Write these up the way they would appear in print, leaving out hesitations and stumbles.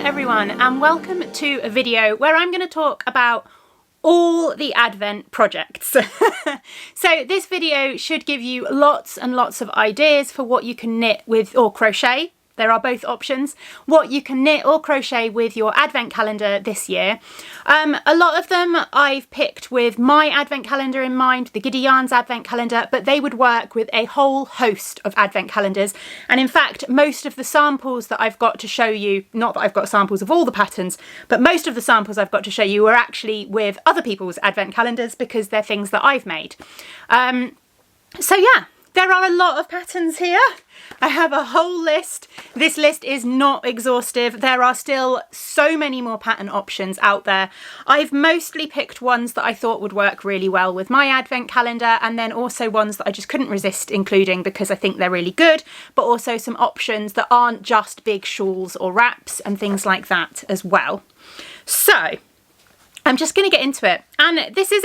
everyone, and welcome to a video where I'm going to talk about all the Advent projects. So this video should give you lots and lots of ideas for what you can knit with or crochet. There are both options. What you can knit or crochet with your Advent calendar this year. A lot of them I've picked with my Advent calendar in mind, the Giddy Yarns Advent calendar, but they would work with a whole host of Advent calendars. And in fact, most of the samples that I've got to show you, not that I've got samples of all the patterns, but most of the samples I've got to show you are actually with other people's Advent calendars because they're things that I've made. So yeah, there are a lot of patterns here. I have a whole list. This list is not exhaustive. There are still so many more pattern options out there. I've mostly picked ones that I thought would work really well with my Advent calendar, and then also ones that I just couldn't resist including because I think they're really good, but also some options that aren't just big shawls or wraps and things like that as well. So I'm just going to get into it. And this is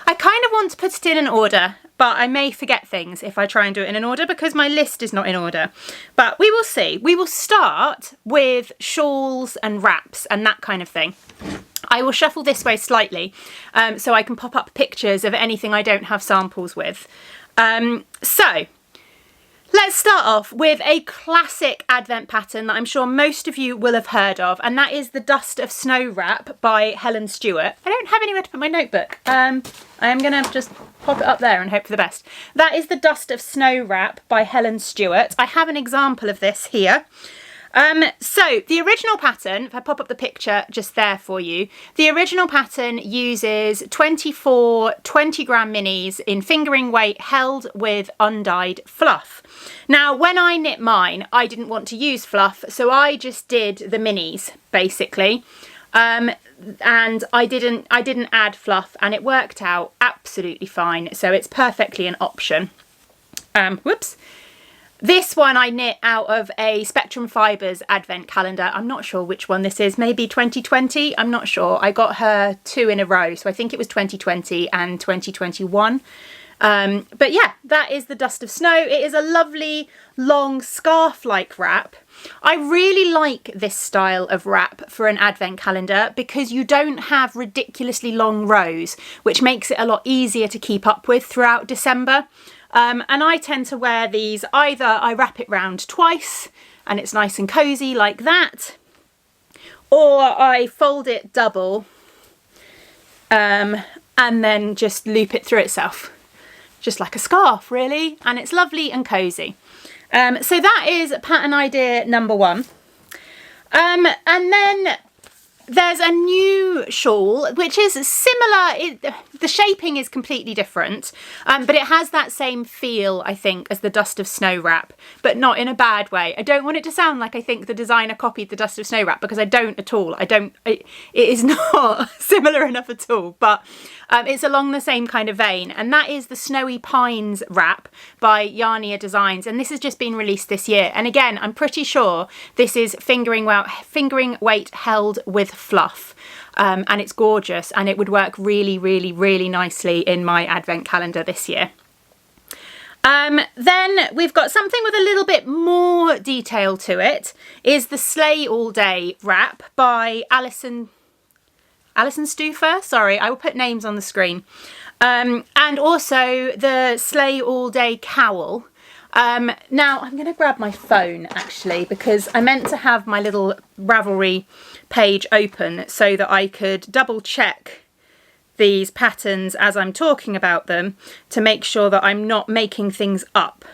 I kind of want to put it in an order, but I may forget things if I try and do it in an order because my list is not in order. But we will see. We will start with shawls and wraps and that kind of thing. I will shuffle this way slightly so I can pop up pictures of anything I don't have samples with. So let's start off with a classic Advent pattern that I'm sure most of you will have heard of, and that is the Dust of Snow wrap by Helen Stewart. I don't have anywhere to put my notebook. I am going to just pop it up there and hope for the best. That is the Dust of Snow wrap by Helen Stewart. I have an example of this here. So the original pattern, if I pop up the picture just there for you, the original pattern uses 24 20-gram minis in fingering weight held with undyed fluff. Now, when I knit mine, I didn't want to use fluff, so I just did the minis basically. And I didn't add fluff, and it worked out absolutely fine. So it's perfectly an option. Whoops. This one I knit out of a Spectrum Fibres Advent calendar. I'm not sure which one this is, maybe 2020, I'm not sure. I got her 2 in a row, so I think it was 2020 and 2021. But yeah, that is the Dust of Snow. It is a lovely long scarf-like wrap. I really like this style of wrap for an Advent calendar because you don't have ridiculously long rows, which makes it a lot easier to keep up with throughout December. And I tend to wear these, either I wrap it round twice and it's nice and cozy like that, or I fold it double and then just loop it through itself, just like a scarf really, and it's lovely and cozy. So that is pattern idea number 1. And then there's a new shawl, which is similar. The shaping is completely different, but it has that same feel, I think, as the Dust of Snow wrap, but not in a bad way. I don't want it to sound like I think the designer copied the Dust of Snow wrap, because I don't at all. It is not similar enough at all, but it's along the same kind of vein, and that is the Snowy Pines wrap by Yarny Designs, and this has just been released this year. And again, I'm pretty sure this is fingering weight held with fluff, and it's gorgeous, and it would work really, really, really nicely in my Advent calendar this year. Then we've got something with a little bit more detail to it, is the Slay All Day wrap by Alison Stufer. Sorry, I will put names on the screen. And also the Slay All Day cowl. Now I'm going to grab my phone actually, because I meant to have my little Ravelry page open so that I could double check these patterns as I'm talking about them to make sure that I'm not making things up.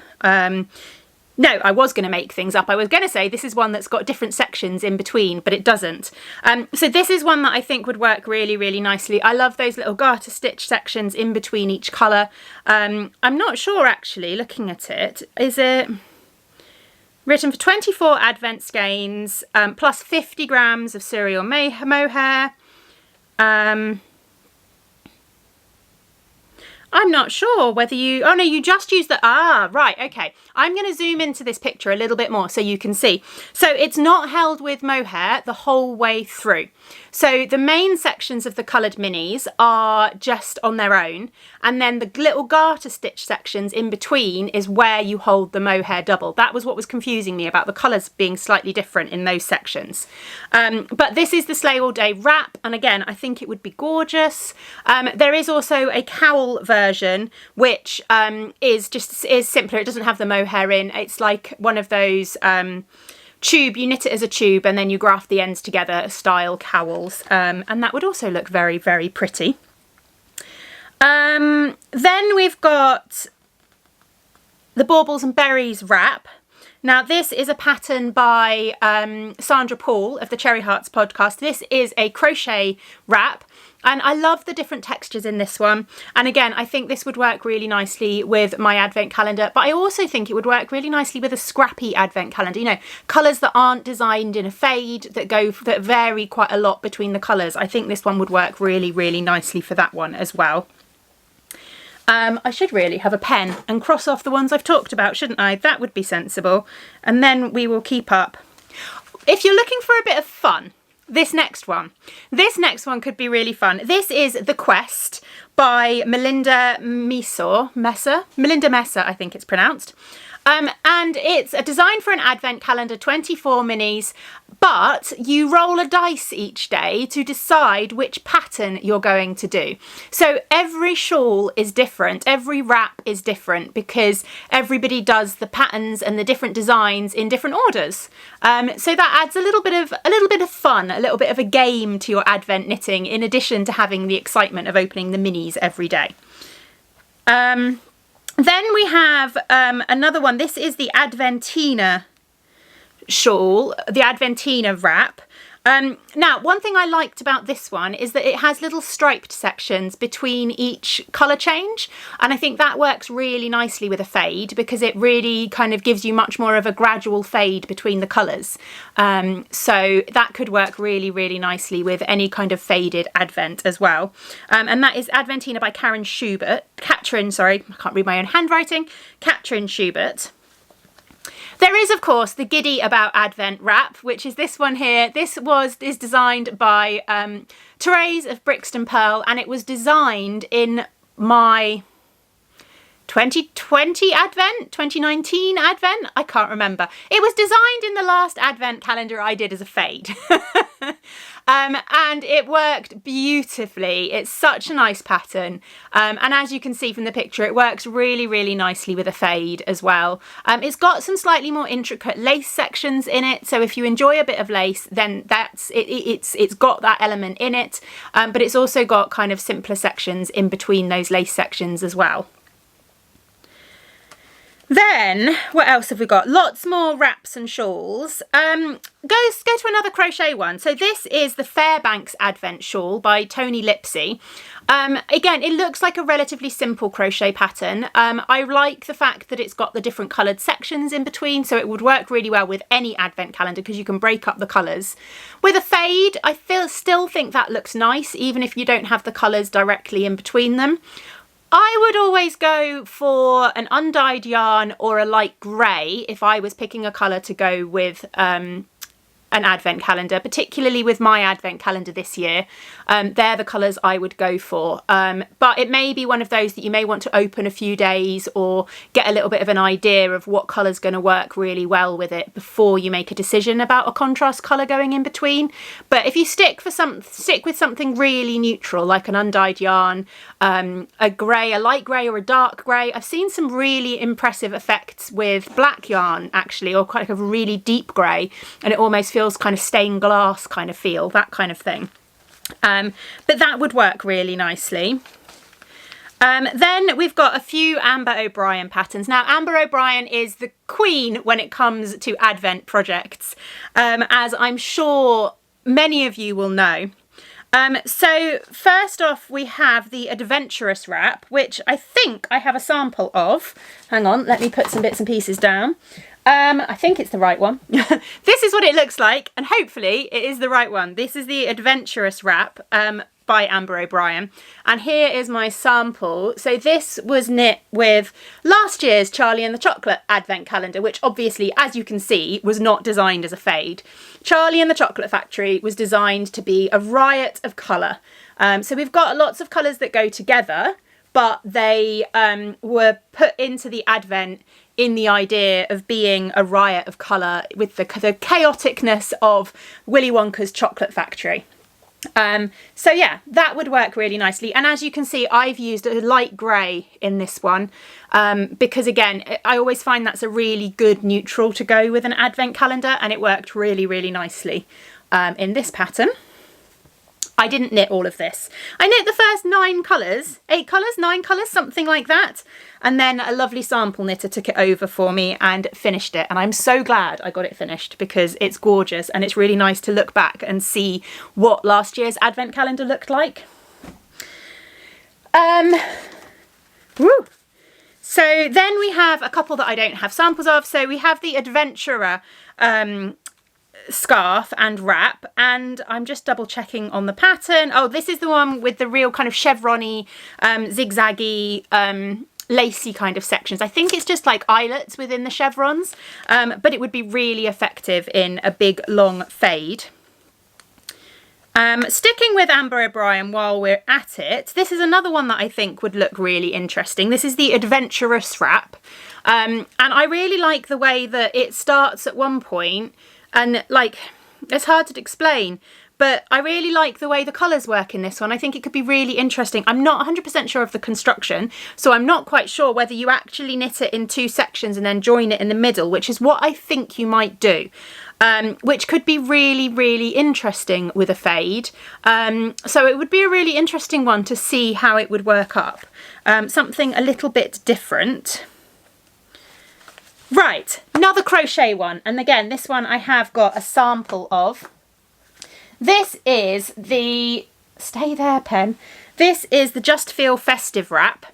No, I was going to make things up. I was going to say this is one that's got different sections in between, but it doesn't. So this is one that I think would work really, really nicely. I love those little garter stitch sections in between each colour. I'm not sure actually, looking at it, is it written for 24 Advent skeins, plus 50 grams of cereal mohair. I'm not sure whether you, oh no, you just use the, right, okay. I'm going to zoom into this picture a little bit more so you can see. So it's not held with mohair the whole way through. So the main sections of the coloured minis are just on their own, and then the little garter stitch sections in between is where you hold the mohair double. That was what was confusing me about the colours being slightly different in those sections. But this is the Sleigh All Day wrap, and again, I think it would be gorgeous. There is also a cowl version, which is simpler. It doesn't have the mohair in. It's like one of those tube, you knit it as a tube and then you graft the ends together style cowls, and that would also look very, very pretty. Then we've got the Baubles and Berries wrap. Now this is a pattern by Sandra Paul of the Cherry Hearts podcast. This is a crochet wrap, and I love the different textures in this one. And again, I think this would work really nicely with my advent calendar, but I also think it would work really nicely with a scrappy advent calendar. You know, colours that aren't designed in a fade, that vary quite a lot between the colours. I think this one would work really, really nicely for that one as well. I should really have a pen and cross off the ones I've talked about, shouldn't I? That would be sensible. And then we will keep up. If you're looking for a bit of fun, this next one could be really fun. This is The Quest by Melinda Messer, I think it's pronounced. And it's a design for an advent calendar, 24 minis, but you roll a dice each day to decide which pattern you're going to do. So every shawl is different, every wrap is different, because everybody does the patterns and the different designs in different orders. So that adds a little bit of fun, a little bit of a game to your advent knitting, in addition to having the excitement of opening the minis every day. Then we have another one. This is the Adventina shawl, the Adventina wrap. Now, one thing I liked about this one is that it has little striped sections between each colour change, and I think that works really nicely with a fade, because it really kind of gives you much more of a gradual fade between the colours. So that could work really, really nicely with any kind of faded advent as well. And that is Adventina by Katrin, sorry, I can't read my own handwriting, Katrin Schubert. There is, of course, the Giddy About Advent wrap, which is this one here. This is designed by Therese of Brixton Pearl, and it was designed in my 2020 Advent, 2019 Advent, I can't remember. It was designed in the last Advent calendar I did as a fade. And it worked beautifully. It's such a nice pattern. And as you can see from the picture, it works really, really nicely with a fade as well. It's got some slightly more intricate lace sections in it. So if you enjoy a bit of lace, then it's got that element in it. But it's also got kind of simpler sections in between those lace sections as well. Then, what else have we got? Lots more wraps and shawls. Go to another crochet one. So this is the Fairbanks Advent Shawl by Tony Lipsey. Again, it looks like a relatively simple crochet pattern. I like the fact that it's got the different coloured sections in between, so it would work really well with any advent calendar because you can break up the colours. With a fade, I still think that looks nice, even if you don't have the colours directly in between them. I would always go for an undyed yarn or a light grey if I was picking a colour to go with an advent calendar, particularly with my advent calendar this year. They're the colours I would go for. But it may be one of those that you may want to open a few days or get a little bit of an idea of what colour's going to work really well with it before you make a decision about a contrast colour going in between. But if you stick with something really neutral, like an undyed yarn, a grey, a light grey or a dark grey. I've seen some really impressive effects with black yarn actually, or kind of a really deep grey, and it almost feels kind of stained glass kind of feel, that kind of thing. But that would work really nicely. Then we've got a few Ambah O'Brien patterns. Now, Ambah O'Brien is the queen when it comes to advent projects, as I'm sure many of you will know. So first off, we have the Adventurous wrap, which I think I have a sample of. Hang on, let me put some bits and pieces down. I think it's the right one. This is what it looks like, and hopefully it is the right one. This is the Adventurous wrap by Ambah O'Brien. And here is my sample. So this was knit with last year's Charlie and the Chocolate Advent Calendar, which obviously, as you can see, was not designed as a fade. Charlie and the Chocolate Factory was designed to be a riot of colour. So we've got lots of colours that go together, but they were put into the Advent in the idea of being a riot of colour with the chaoticness of Willy Wonka's Chocolate Factory. So yeah, that would work really nicely. And as you can see, I've used a light grey in this one because again, I always find that's a really good neutral to go with an advent calendar, and it worked really, really nicely in this pattern. I didn't knit all of this. I knit the first 9 colours, 8 colours, 9 colours, something like that. And then a lovely sample knitter took it over for me and finished it. And I'm so glad I got it finished because it's gorgeous and it's really nice to look back and see what last year's advent calendar looked like. Woo. So then we have a couple that I don't have samples of. So we have the Adventurer scarf and wrap, and I'm just double checking on the pattern. Oh, this is the one with the real kind of chevron-y, zigzaggy, lacy kind of sections. I think it's just like eyelets within the chevrons, but it would be really effective in a big long fade. Sticking with Ambah O'Brien while we're at it, this is another one that I think would look really interesting. This is the Adventurous wrap, and I really like the way that it starts at one point. And like, it's hard to explain, but I really like the way the colours work in this one. I think it could be really interesting. I'm not 100% sure of the construction, so I'm not quite sure whether you actually knit it in 2 sections and then join it in the middle, which is what I think you might do, which could be really, really interesting with a fade. So it would be a really interesting one to see how it would work up. Something a little bit different. Right, another crochet one, and again this one I have got a sample of. This is the, stay there pen, this is the Just Feel Festive wrap.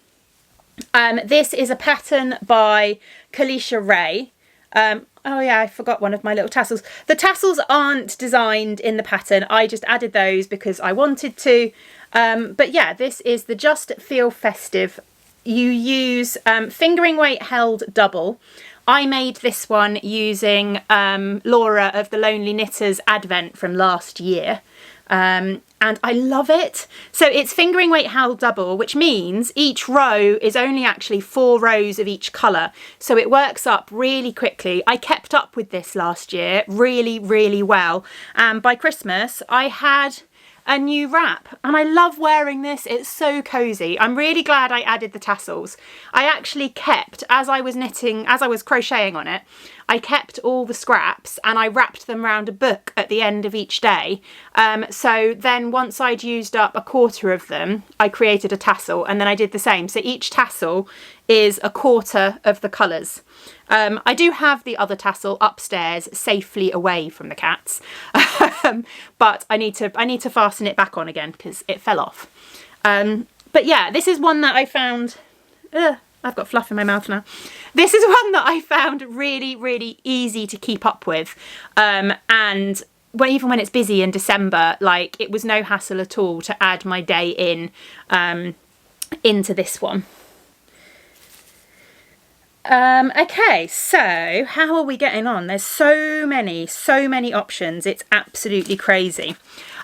This is a pattern by Kalisha Ray. Oh yeah, I forgot one of my little tassels. The tassels aren't designed in the pattern, I just added those because I wanted to. But yeah, this is the Just Feel Festive. You use fingering weight held double. I made this one using Laura of the Lonely Knitters Advent from last year, and I love it. So it's fingering weight held double, which means each row is only actually 4 rows of each colour, so it works up really quickly. I kept up with this last year really, really well, and by Christmas I had a new wrap, and I love wearing this. It's so cozy. I'm really glad I added the tassels. I actually kept, as I was knitting, as I was crocheting on it, I kept all the scraps and I wrapped them around a book at the end of each day. So then once I'd used up a quarter of them, I created a tassel, and then I did the same. So each tassel is a quarter of the colours. I do have the other tassel upstairs, safely away from the cats, but I need to fasten it back on again because it fell off. But yeah, this is one that I found. I've got fluff in my mouth now. This is one that I found really, really easy to keep up with, and even when it's busy in December, like, it was no hassle at all to add my day in into this one. Okay, so how are we getting on? There's so many options. It's absolutely crazy.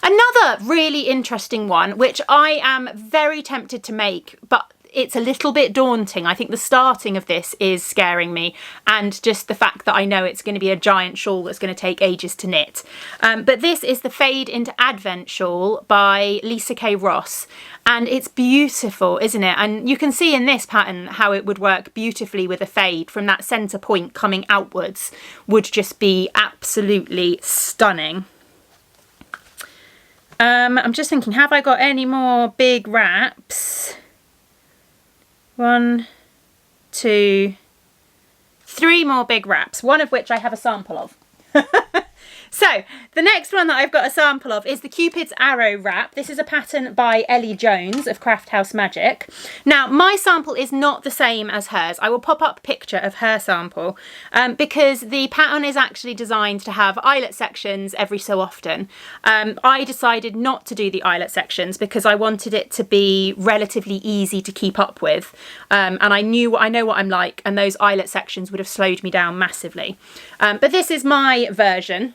Another really interesting one, which I am very tempted to make, but it's a little bit daunting. I think the starting of this is scaring me, and just the fact that I know it's going to be a giant shawl that's going to take ages to knit. But this is the Fade into Advent shawl by Lisa K. Ross, and it's beautiful, isn't it? And you can see in this pattern how it would work beautifully with a fade. From that centre point coming outwards would just be absolutely stunning. I'm just thinking, have I got any more big wraps? 1, 2, 3 more big wraps, one of which I have a sample of. So the next one that I've got a sample of is the Cupid's Arrow wrap. This is a pattern by Ellie Jones of Craft House Magic. Now my sample is not the same as hers. I will pop up a picture of her sample because the pattern is actually designed to have eyelet sections every so often. I decided not to do the eyelet sections because I wanted it to be relatively easy to keep up with, and I know what I'm like, and those eyelet sections would have slowed me down massively. But this is my version.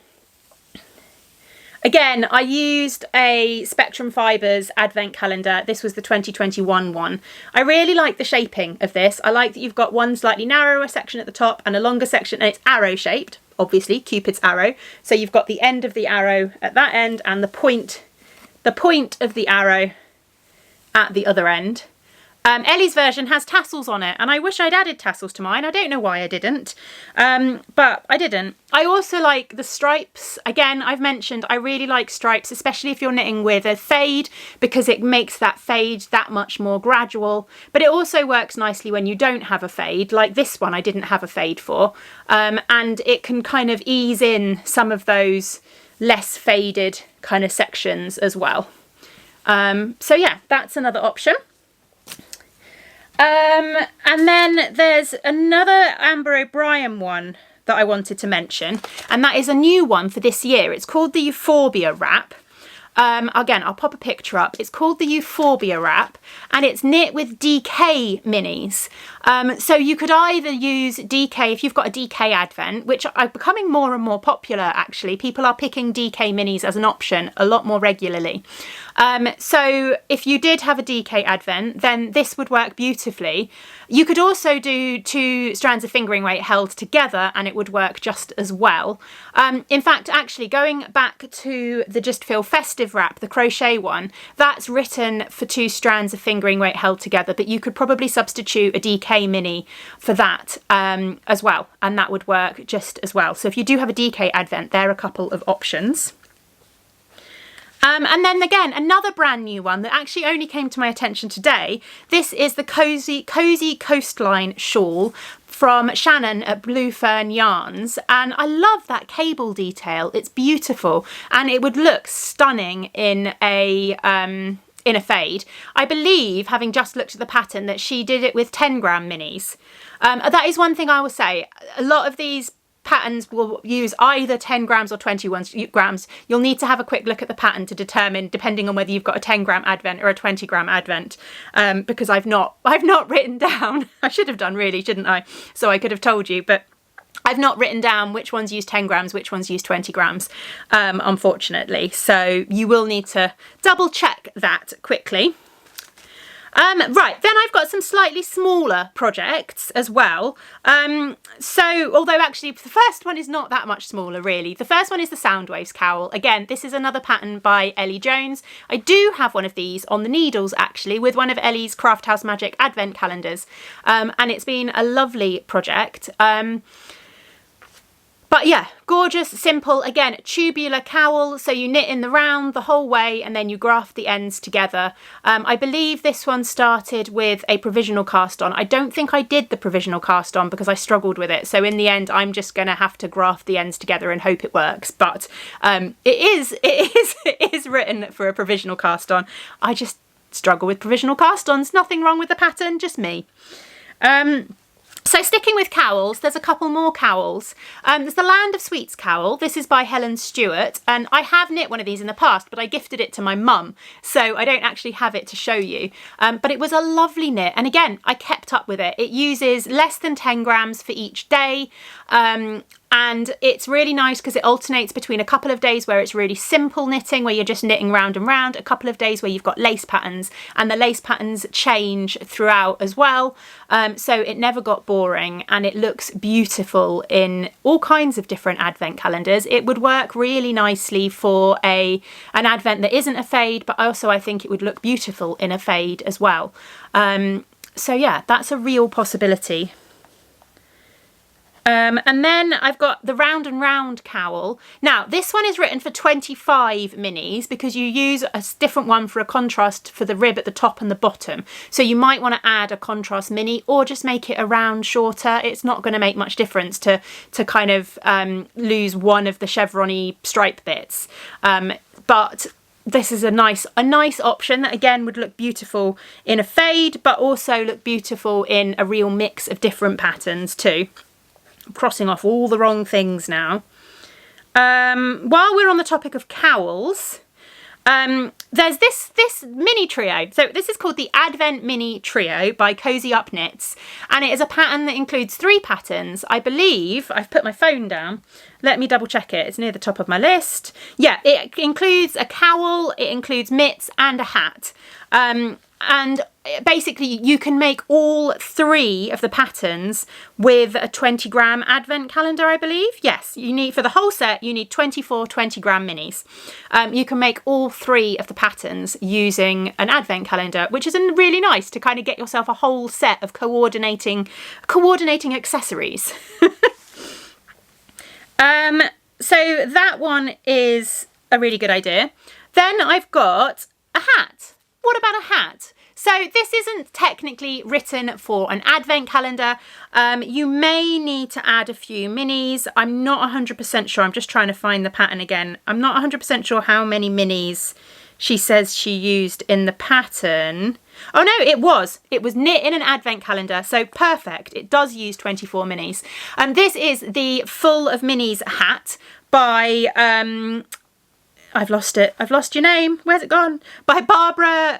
Again, I used a Spectrum Fibres advent calendar. This was the 2021 one. I really like the shaping of this. I like that you've got one slightly narrower section at the top and a longer section, and it's arrow shaped, obviously, Cupid's arrow. So you've got the end of the arrow at that end and the point of the arrow at the other end. Ellie's version has tassels on it, and I wish I'd added tassels to mine. I don't know why I didn't, but I didn't. I also like the stripes. Again, I've mentioned I really like stripes, especially if you're knitting with a fade, because it makes that fade that much more gradual. But it also works nicely when you don't have a fade, like this one I didn't have a fade for, and it can kind of ease in some of those less faded kind of sections as well. So yeah, that's another option. And then there's another Ambah O'Brien one that I wanted to mention, and that is a new one for this year. It's called the Euphorbia wrap. Again, I'll pop a picture up. It's called the Euphorbia wrap, and it's knit with DK minis. So you could either use DK if you've got a DK advent, which are becoming more and more popular actually. People are picking DK minis as an option a lot more regularly. So if you did have a DK advent, then this would work beautifully. You could also do 2 strands of fingering weight held together and it would work just as well. In fact, actually going back to the Just Feel Festive wrap, the crochet one, that's written for 2 strands of fingering weight held together, but you could probably substitute a DK mini for that as well, and that would work just as well. So if you do have a DK advent, there are a couple of options. And then again, another brand new one that actually only came to my attention today. This is the Cozy Coastline shawl from Shannon at Blue Fern Yarns, and I love that cable detail. It's beautiful, and it would look stunning in a fade. I believe, having just looked at the pattern, that she did it with 10-gram minis. That is one thing I will say. A lot of these patterns will use either 10 grams or 21 grams. You'll need to have a quick look at the pattern to determine, depending on whether you've got a 10-gram advent or a 20-gram advent, because I've not written down. I should have done really, shouldn't I? So I could have told you, but I've not written down which ones use 10 grams, which ones use 20 grams, unfortunately. So you will need to double check that quickly. Right, then I've got some slightly smaller projects as well. So, although actually the first one is not that much smaller really. The first one is the Soundwaves cowl. Again, this is another pattern by Ellie Jones. I do have one of these on the needles actually, with one of Ellie's Craft House Magic advent calendars. And it's been a lovely project. But yeah, gorgeous, simple, again, tubular cowl. So you knit in the round the whole way and then you graft the ends together. I believe this one started with a provisional cast on. I don't think I did the provisional cast on because I struggled with it. So in the end, I'm just going to have to graft the ends together and hope it works. But it is written for a provisional cast on. I just struggle with provisional cast ons. Nothing wrong with the pattern, just me. So sticking with cowls, there's a couple more cowls. There's the Land of Sweets cowl. This is by Helen Stewart, and I have knit one of these in the past, but I gifted it to my mum, so I don't actually have it to show you. But it was a lovely knit, and again, I kept up with it. It uses less than 10 grams for each day, and it's really nice because it alternates between a couple of days where it's really simple knitting, where you're just knitting round and round, a couple of days where you've got lace patterns, and the lace patterns change throughout as well. So it never got boring, and it looks beautiful in all kinds of different advent calendars. It would work really nicely for an advent that isn't a fade, but also I think it would look beautiful in a fade as well. So yeah, that's a real possibility. And then I've got the Round and Round cowl. Now, this one is written for 25 minis because you use a different one for a contrast for the rib at the top and the bottom. So you might want to add a contrast mini or just make it a round shorter. It's not going to make much difference to kind of lose one of the chevron-y stripe bits. But this is a nice option that again would look beautiful in a fade, but also look beautiful in a real mix of different patterns too. I'm crossing off all the wrong things now. While we're on the topic of cowls, there's this mini trio. So this is called the Advent Mini Trio by Cozy Up Knits, and it is a pattern that includes 3 patterns. I believe I've put my phone down. Let me double check it. It's near the top of my list. Yeah, it includes a cowl, it includes mitts and a hat. And basically you can make all 3 of the patterns with a 20-gram advent calendar, I believe. Yes, you need, for the whole set, you need 24 20-gram minis. You can make all 3 of the patterns using an advent calendar, which is really nice to kind of get yourself a whole set of coordinating accessories. So that one is a really good idea. Then I've got a hat. What about a hat? So this isn't technically written for an advent calendar. You may need to add a few minis. I'm not 100% sure. I'm just trying to find the pattern again. I'm not 100% sure how many minis she says she used in the pattern. Oh no, it was knit in an advent calendar, so perfect. It does use 24 minis. This is the Full of Minis hat by I've lost it. I've lost your name. Where's it gone? By Barbara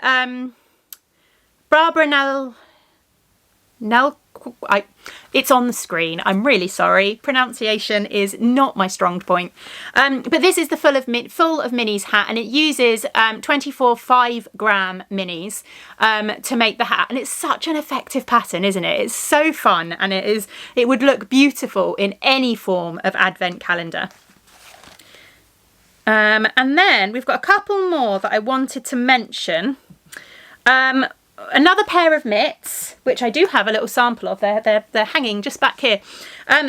it's on the screen. I'm really sorry. Pronunciation is not my strong point. But this is the Full of Minis hat, and it uses 24 5-gram minis to make the hat. And it's such an effective pattern, isn't it? It's so fun, and it would look beautiful in any form of advent calendar. And then we've got a couple more that I wanted to mention. Another pair of mitts, which I do have a little sample of. They're hanging just back here.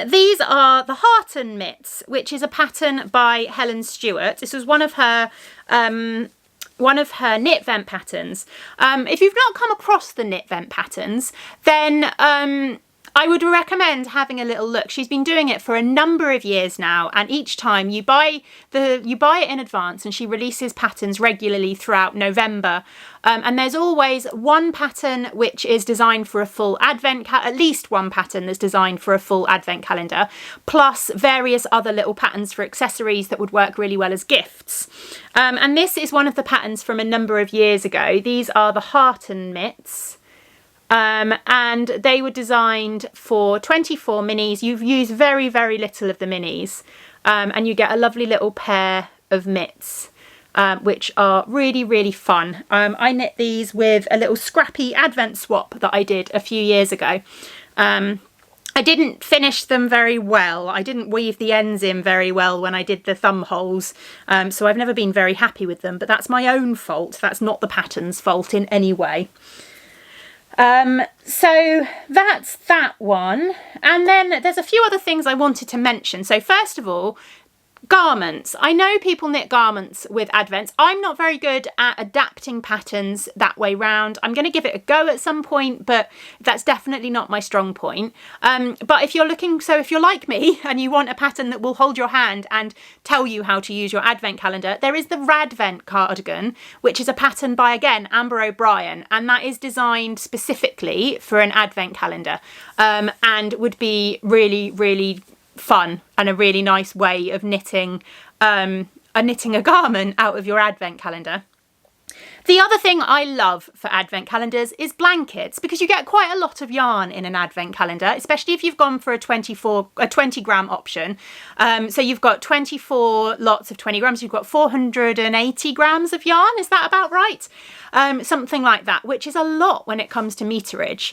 These are the Hearten mitts, which is a pattern by Helen Stewart. This was one of her knit vent patterns. If you've not come across the knit vent patterns, then I would recommend having a little look. She's been doing it for a number of years now, and each time you buy it in advance, and she releases patterns regularly throughout November. And there's always one pattern which is designed for a full advent, at least one pattern that's designed for a full advent calendar, plus various other little patterns for accessories that would work really well as gifts. And this is one of the patterns from a number of years ago. These are the Hearten mitts. And they were designed for 24 minis. You've used very, very little of the minis, and you get a lovely little pair of mitts, which are really, really fun. I knit these with a little scrappy advent swap that I did a few years ago. I didn't finish them very well. I didn't weave the ends in very well when I did the thumb holes, so I've never been very happy with them, but that's my own fault. That's not the pattern's fault in any way. So that's that one. And then there's a few other things I wanted to mention. So first of all, garments. I know people knit garments with advents. I'm not very good at adapting patterns that way round. I'm going to give it a go at some point, but that's definitely not my strong point. But if you're like me and you want a pattern that will hold your hand and tell you how to use your advent calendar, there is the Radvent cardigan, which is a pattern by, again, Ambah O'Brien, and that is designed specifically for an advent calendar, and would be really, really fun and a really nice way of knitting a garment out of your advent calendar. The other thing I love for advent calendars is blankets, because you get quite a lot of yarn in an advent calendar, especially if you've gone for a 20-gram option. So you've got 24 lots of 20 grams, you've got 480 grams of yarn, is that about right? something like that, which is a lot when it comes to meterage.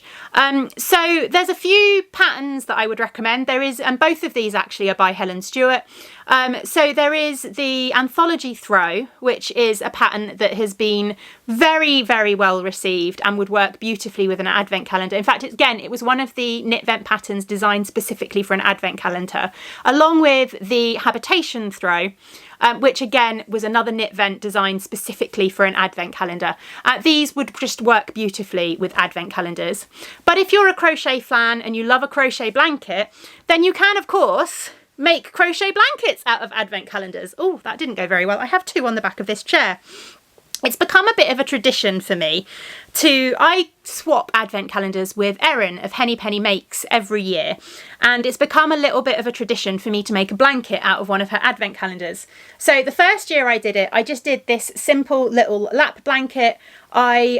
So there's a few patterns that I would recommend. There is, and both of these actually are by Helen Stewart. So there is the Anthology Throw, which is a pattern that has been very, very well received and would work beautifully with an advent calendar. In fact, again, it was one of the knit vent patterns designed specifically for an advent calendar, along with the Habitation Throw, which again was another knit vent designed specifically for an advent calendar. These would just work beautifully with advent calendars. But if you're a crochet fan and you love a crochet blanket, then you can, of course, make crochet blankets out of advent calendars. Oh, that didn't go very well. I have two on the back of this chair. It's become a bit of a tradition for me I swap advent calendars with Erin of Henny Penny Makes every year, and it's become a little bit of a tradition for me to make a blanket out of one of her advent calendars. So the first year I did it, I just did this simple little lap blanket. I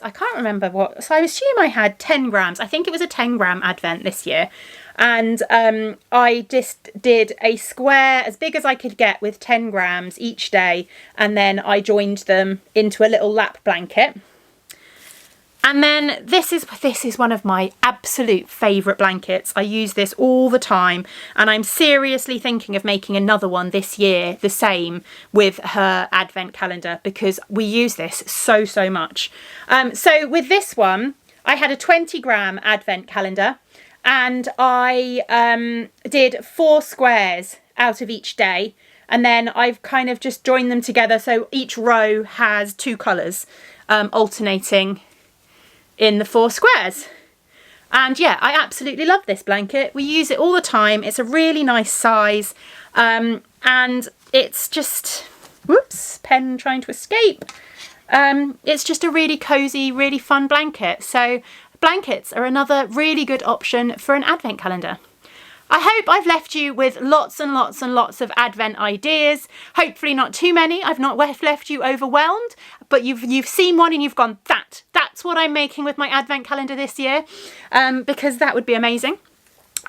can't remember what, so I assume I had 10 grams. I think it was a 10 gram advent this year. And I just did a square as big as I could get with 10 grams each day, and then I joined them into a little lap blanket. And then this is one of my absolute favourite blankets. I use this all the time, and I'm seriously thinking of making another one this year, the same with her advent calendar, because we use this so much. So with this one, I had a 20 gram advent calendar, and I did 4 squares out of each day, and then I've kind of just joined them together so each row has 2 colours alternating in the 4 squares. And yeah, I absolutely love this blanket. We use it all the time. It's a really nice size, and it's just, whoops, pen trying to escape. It's just a really cozy, really fun blanket. So blankets are another really good option for an advent calendar. I hope I've left you with lots and lots and lots of advent ideas. Hopefully not too many. I've not left you overwhelmed, but you've seen one and you've gone, that's what I'm making with my advent calendar this year, because that would be amazing.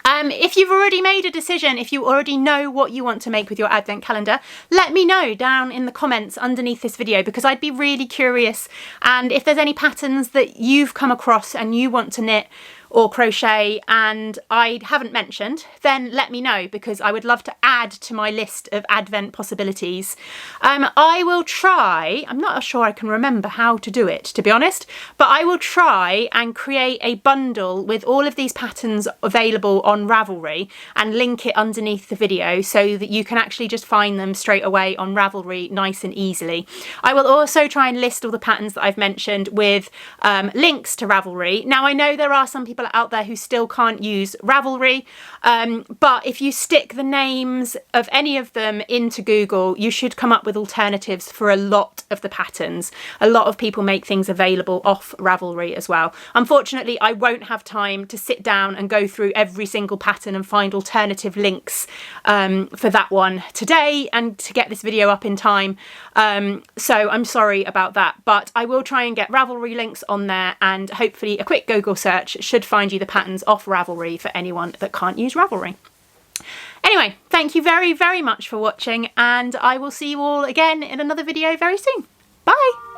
If you've already made a decision, if you already know what you want to make with your advent calendar, let me know down in the comments underneath this video, because I'd be really curious. And if there's any patterns that you've come across and you want to knit or crochet and I haven't mentioned, then let me know, because I would love to add to my list of advent possibilities. I will try, I'm not sure I can remember how to do it, to be honest, but I will try and create a bundle with all of these patterns available on Ravelry and link it underneath the video so that you can actually just find them straight away on Ravelry nice and easily. I will also try and list all the patterns that I've mentioned with links to Ravelry. Now I know there are some people out there who still can't use Ravelry, but if you stick the names of any of them into Google, you should come up with alternatives for a lot of the patterns. A lot of people make things available off Ravelry as well. Unfortunately, I won't have time to sit down and go through every single pattern and find alternative links for that one today and to get this video up in time. So I'm sorry about that, but I will try and get Ravelry links on there, and hopefully a quick Google search should find you the patterns off Ravelry for anyone that can't use Ravelry. Anyway, thank you very, very much for watching, and I will see you all again in another video very soon. Bye!